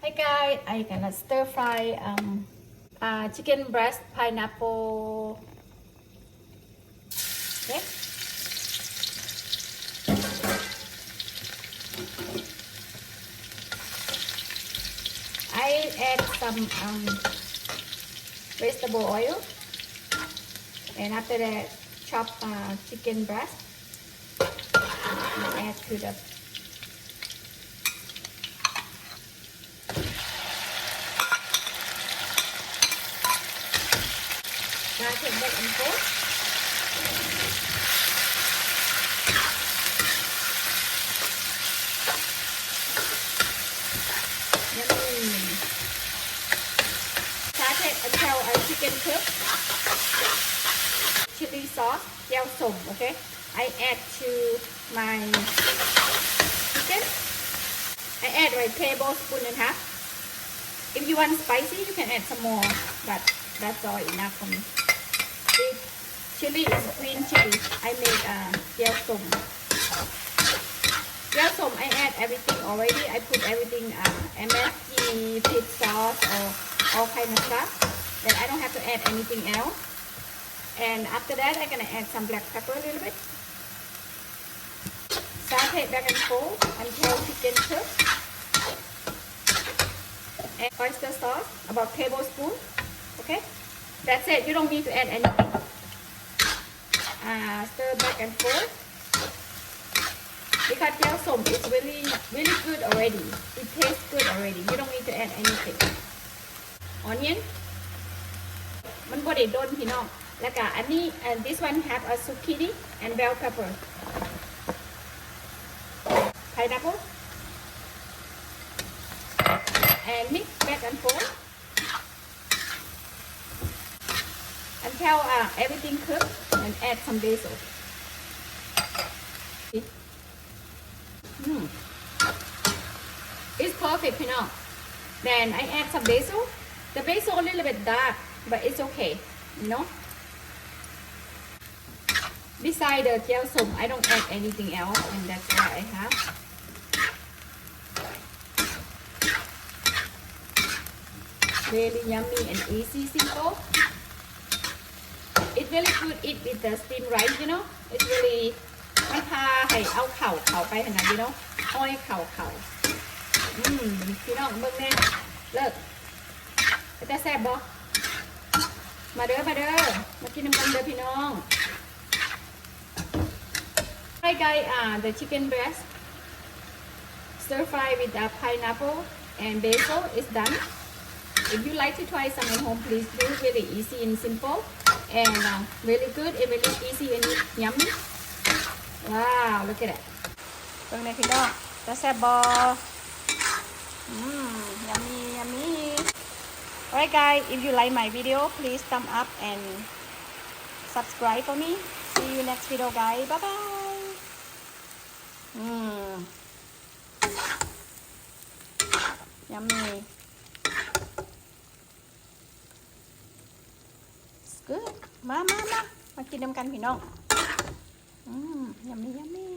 Hi guys, I gonna stir fry chicken breast pineapple. Okay. I add some vegetable oil, and after that, chop chicken breast. And add to the take back and forth. Yummy. Saute until our chicken cook. Chili sauce, yao som, okay? I add to my chicken. I add like tablespoon and a half. If you want spicy, you can add some more, but that's all enough for me. The chili is green chili. I made yao som. Yao som, I add everything already. I put everything MSG, pit sauce, or all kind of stuff. Then I don't have to add anything else. And after that, I'm gonna add some black pepper a little bit. Saute back and forth until chicken cooks. And oyster sauce, about a tablespoon. Okay, that's it. You don't need to add anything. Stir back and forth. Because yao som is really good already. It tastes good already. You don't need to add anything. Onion. มันบ่ได้โดนพี่น้องแล้วก็อันนี้ and this one have a zucchini and bell pepper. Pineapple. And mix back and forth until everything cooks, and add some basil. It's perfect, you know. Then I add some basil. The basil a little bit dark, but it's okay, you know. Beside the yao som, I don't add anything else, and that's what I have. Really yummy and easy, simple. It's really good eat with the steamed rice, you know. It's really ไม่พาให้เอาเข่าไปขนาดนี้เนาะอ้อยเข่าพี่น้องเบิ่งแน่เลิกแต่แซ่บบ่มาเด้อมากินน้ำกันเด้อพี่น้อง Hi guys, the chicken breast stir fry with pineapple and basil is done. If you like to try some at home, please do. Really easy and simple, and really good and really easy and yummy. Wow, look at it. ตรงนี้พี่น้องจะแซ่บบอyummy. Alright guys, if you like my video, please thumb up and subscribe for me. See you next video guys. Bye bye. Yummy. It's good. มากินน้ำกันพี่น้องyummy